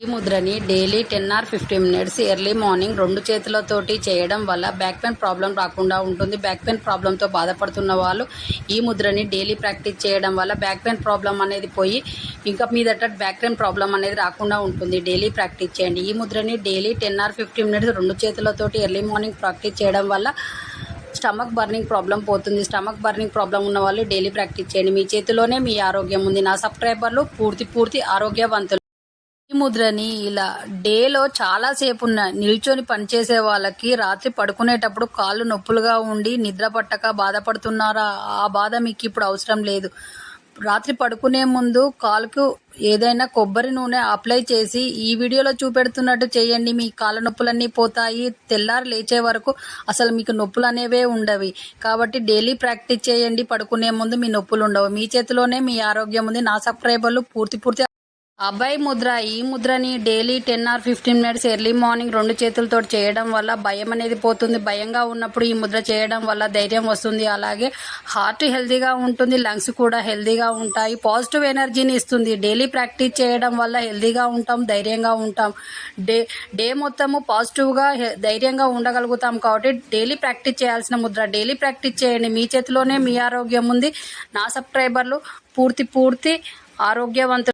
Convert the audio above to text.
ఈ ముద్రని daily 10 or 15 minutes early morning 2 చేతులతోటి చేయడం వల్ల బ్యాక్ పెయిన్ ప్రాబ్లం రాకుండా ఉంటుంది. బ్యాక్ పెయిన్ ప్రాబ్లంతో బాధపడుతున్న వాళ్ళు ఈ ముద్రని డైలీ ప్రాక్టీస్ చేయడం వల్ల బ్యాక్ పెయిన్ ప్రాబ్లం అనేది పోయి ఇంకా మీదట బ్యాక్ పెయిన్ ప్రాబ్లం అనేది రాకుండా ఉంటుంది. డైలీ ప్రాక్టీస్ చేయండి. ఈ ముద్రని డైలీ 10 or 15 మినిట్స్ 2 చేతులతోటి ఎర్లీ మార్నింగ్ ప్రాక్టీస్ చేయడం వల్ల స్టమక్ బర్నింగ్ ప్రాబ్లం పోతుంది. స్టమక్ బర్నింగ్ ప్రాబ్లం ఉన్న వాళ్ళు డైలీ ప్రాక్టీస్ చేయండి. మీ చేతిలోనే మీ ఆరోగ్యం ఉంది. నా సబ్స్క్రైబర్లు పూర్తి ఆరోగ్యవంతులు. ఈ ముద్రని ఇలా డేలో చాలా సేపు నిల్చొని పనిచేసే వాళ్ళకి రాత్రి పడుకునేటప్పుడు కాళ్ళు నొప్పులుగా ఉండి నిద్ర పట్టక బాధపడుతున్నారా? ఆ బాధ మీకు ఇప్పుడు అవసరం లేదు. రాత్రి పడుకునే ముందు కాలుకు ఏదైనా కొబ్బరి నూనె అప్లై చేసి ఈ వీడియోలో చూపెడుతున్నట్టు చేయండి. మీ కాళ్ళ నొప్పులన్నీ పోతాయి. తెల్లారి లేచే వరకు అసలు మీకు నొప్పులు అనేవే ఉండవి. కాబట్టి డైలీ ప్రాక్టీస్ చేయండి. పడుకునే ముందు మీ నొప్పులు ఉండవు. మీ చేతిలోనే మీ ఆరోగ్యం ఉంది. నా సబ్స్క్రైబర్లు పూర్తి అభయ్ ముద్ర. ఈ ముద్రని daily 10 or 15 minutes early morning 2 చేతులతో చేయడం వల్ల భయం అనేది పోతుంది. భయంగా ఉన్నప్పుడు ఈ ముద్ర చేయడం వల్ల ధైర్యం వస్తుంది. అలాగే హార్ట్ హెల్తీగా ఉంటుంది. లంగ్స్ కూడా హెల్తీగా ఉంటాయి. పాజిటివ్ ఎనర్జీని ఇస్తుంది. డైలీ ప్రాక్టీస్ చేయడం వల్ల హెల్తీగా ఉంటాం, ధైర్యంగా ఉంటాం. డే మొత్తము పాజిటివ్గా ధైర్యంగా ఉండగలుగుతాం. కాబట్టి డైలీ ప్రాక్టీస్ చేయాల్సిన ముద్ర. డైలీ ప్రాక్టీస్ చేయండి. మీ చేతిలోనే మీ ఆరోగ్యం ఉంది. నా సబ్స్క్రైబర్లు పూర్తి ఆరోగ్యవంతులు.